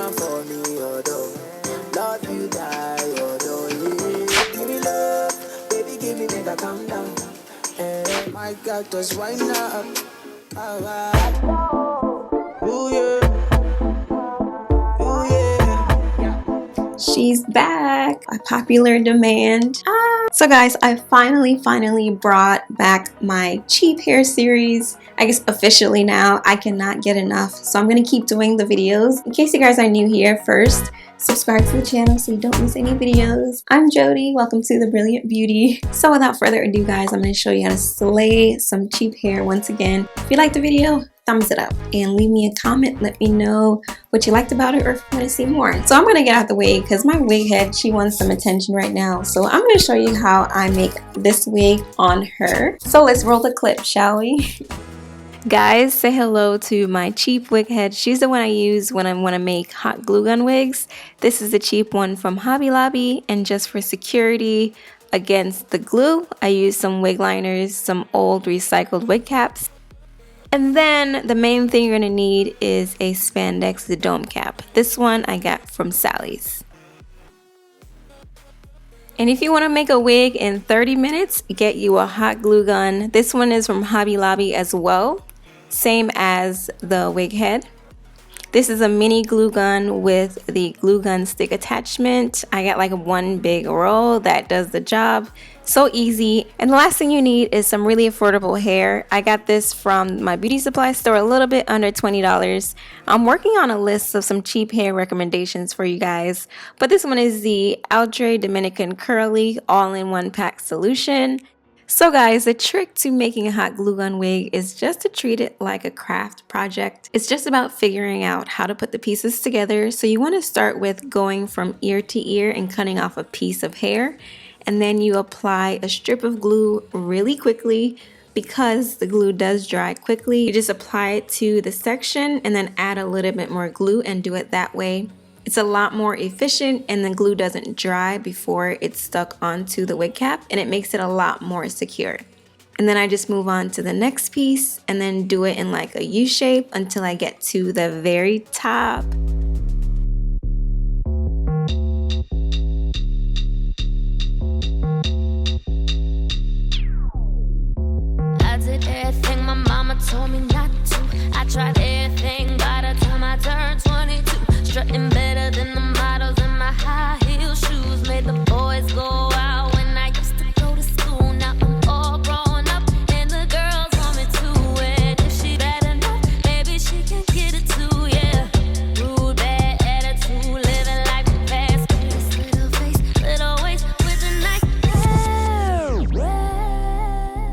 down for me, although. Love you, die, although. Yeah. Give me love, baby, give me make I calm down. And my cactus, why not? Ooh, yeah. She's back by popular demand. So guys, I finally brought back my cheap hair series. I guess officially now. I cannot get enough, so I'm gonna keep doing the videos. In case you guys are new here, first subscribe to the channel so you don't miss any videos. I'm Jody, welcome to The Brilliant Beauty. So without further ado guys, I'm gonna show you how to slay some cheap hair once again. If you liked the video, thumbs it up and leave me a comment. Let me know what you liked about it or if you want to see more. So I'm going to get out the way because my wig head, she wants some attention right now. So I'm going to show you how I make this wig on her. So let's roll the clip, shall we? Guys, say hello to my cheap wig head. She's the one I use when I want to make hot glue gun wigs. This is a cheap one from Hobby Lobby, and just for security against the glue, I use some wig liners, some old recycled wig caps. And then the main thing you're going to need is a Spandex dome cap. This one I got from Sally's. And if you want to make a wig in 30 minutes, get you a hot glue gun. This one is from Hobby Lobby as well, same as the wig head. This is a mini glue gun with the glue gun stick attachment. I got like one big roll that does the job. So easy. And the last thing you need is some really affordable hair. I got this from my beauty supply store, a little bit under $20. I'm working on a list of some cheap hair recommendations for you guys. But this one is the Outre Dominican Curly all-in-one pack solution. So guys, the trick to making a hot glue gun wig is just to treat it like a craft project. It's just about figuring out how to put the pieces together. So you want to start with going from ear to ear and cutting off a piece of hair. And then you apply a strip of glue really quickly because the glue does dry quickly. You just apply it to the section and then add a little bit more glue and do it that way. It's a lot more efficient and the glue doesn't dry before it's stuck onto the wig cap, and it makes it a lot more secure. And then I just move on to the next piece and then do it in like a U shape until I get to the very top. I did everything my mama told me not to. I tried everything by the time I turned 22. Strutting better than the models in my high heel shoes. Made the boys go out when I used to go to school. Now I'm all grown up and the girls want me to. And if she bad enough, maybe she can get it too, yeah. Rude, bad attitude, living life fast. This little face, little waist with a nice hair.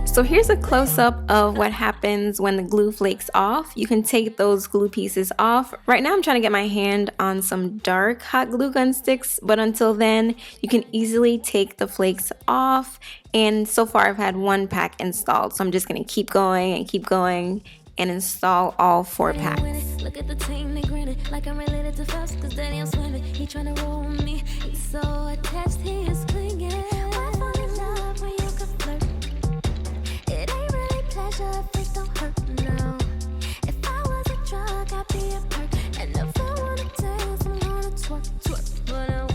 So here's a close-up of what happens when the glue flakes off. You can take those glue pieces off. Right now I'm trying to get my hand on some dark hot glue gun sticks, but until then you can easily take the flakes off. And so far I've had one pack installed, so I'm just gonna keep going and install all 4 packs. Look at the team, they grinning like I'm related to Fluffed, cause daddy I'm swimming. He trying to roll with me, he's so attached, he is clinging. Why fall in love when you can flirt? It ain't really pleasure if it don't hurt, no. If I was a drug, I'd be a perk. And if I wanna dance, I'm gonna twerk. Wanna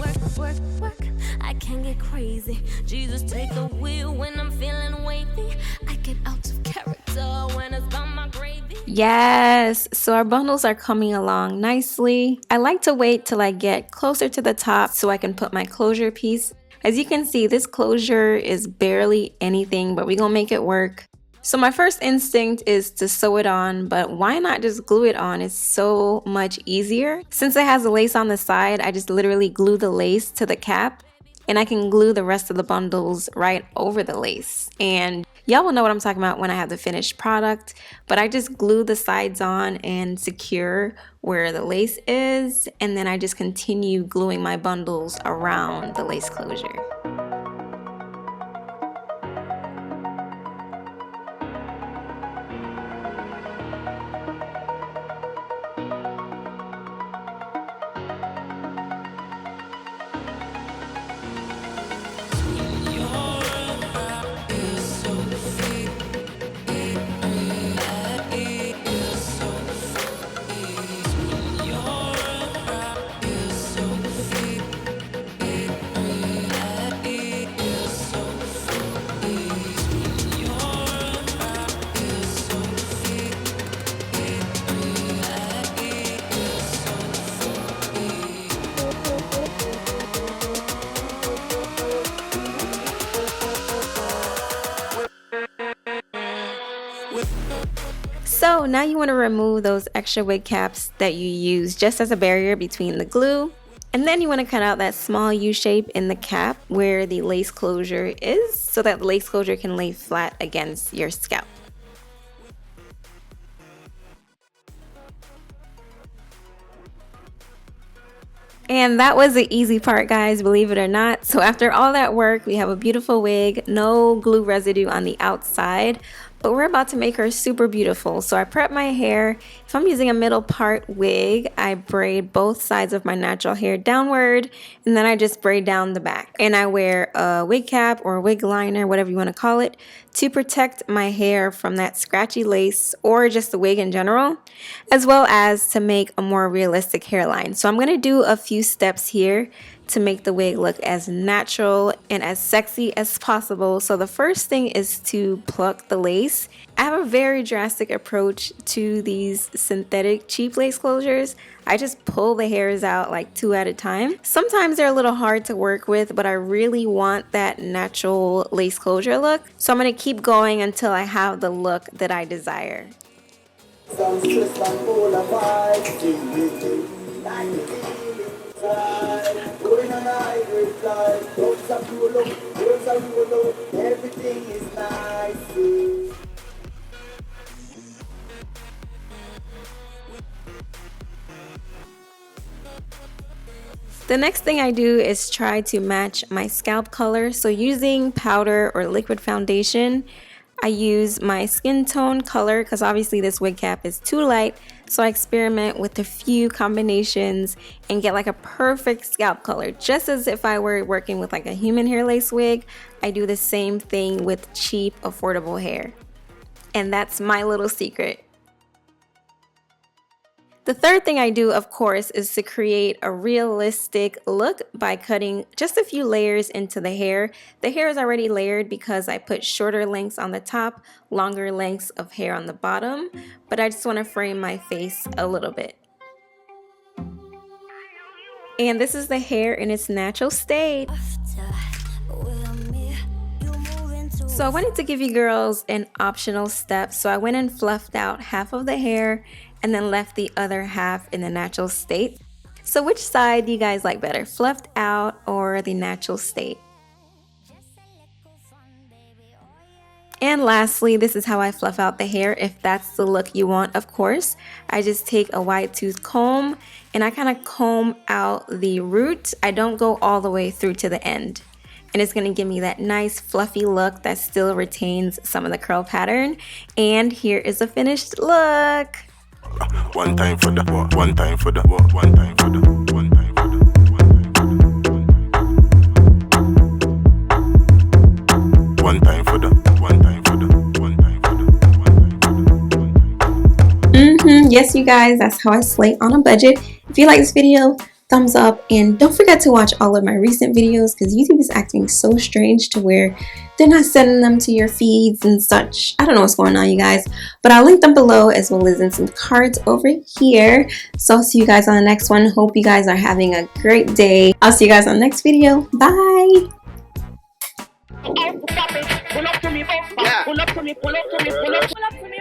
work. I can get crazy. Jesus, take the wheel when I'm feeling wavy. I get out of character when it's on my gravy. Yes, so our bundles are coming along nicely. I like to wait till I get closer to the top so I can put my closure piece. As you can see, this closure is barely anything, but we're gonna make it work. So my first instinct is to sew it on, but why not just glue it on? It's so much easier. Since it has a lace on the side, I just literally glue the lace to the cap, and I can glue the rest of the bundles right over the lace. And y'all will know what I'm talking about when I have the finished product, but I just glue the sides on and secure where the lace is, and then I just continue gluing my bundles around the lace closure. So now you want to remove those extra wig caps that you use just as a barrier between the glue. And then you want to cut out that small U shape in the cap where the lace closure is so that the lace closure can lay flat against your scalp. And that was the easy part, guys, believe it or not. So after all that work, we have a beautiful wig, no glue residue on the outside, but we're about to make her super beautiful. So I prep my hair. If I'm using a middle part wig, I braid both sides of my natural hair downward, and then I just braid down the back. And I wear a wig cap or wig liner, whatever you want to call it, to protect my hair from that scratchy lace or just the wig in general, as well as to make a more realistic hairline. So I'm going to do a few steps here to make the wig look as natural and as sexy as possible. So the first thing is to pluck the lace. I have a very drastic approach to these synthetic cheap lace closures. I just pull the hairs out like 2 at a time. Sometimes they're a little hard to work with, but I really want that natural lace closure look. So I'm going to keep going until I have the look that I desire. Some stress and full of vibes. Going on a hybrid flight. Lots of you look, girls are you look. Everything is nice. The next thing I do is try to match my scalp color. So using powder or liquid foundation, I use my skin tone color because obviously this wig cap is too light. So I experiment with a few combinations and get like a perfect scalp color. Just as if I were working with like a human hair lace wig, I do the same thing with cheap, affordable hair. And that's my little secret. The third thing I do, of course, is to create a realistic look by cutting just a few layers into the hair. The hair is already layered because I put shorter lengths on the top, longer lengths of hair on the bottom, but I just want to frame my face a little bit. And this is the hair in its natural state. So I wanted to give you girls an optional step. So I went and fluffed out half of the hair and then left the other half in the natural state. So which side do you guys like better, fluffed out or the natural state? And lastly, this is how I fluff out the hair if that's the look you want, of course. I just take a wide tooth comb and I kind of comb out the root. I don't go all the way through to the end. And it's going to give me that nice fluffy look that still retains some of the curl pattern. And here is the finished look. One time for the, one time for the, one time for the, one time for the, one time for the, one time for the, one time for the. Yes, you guys, that's how I slay on a budget. If you like this video, thumbs up, and don't forget to watch all of my recent videos because YouTube is acting so strange to where they're not sending them to your feeds and such. I don't know what's going on, you guys, but I'll link them below as well as in some cards over here. So I'll see you guys on the next one. Hope you guys are having a great day. I'll see you guys on the next video. Bye. Pull up to me, pull up to me, pull up to me, pull up to me, pull up to me.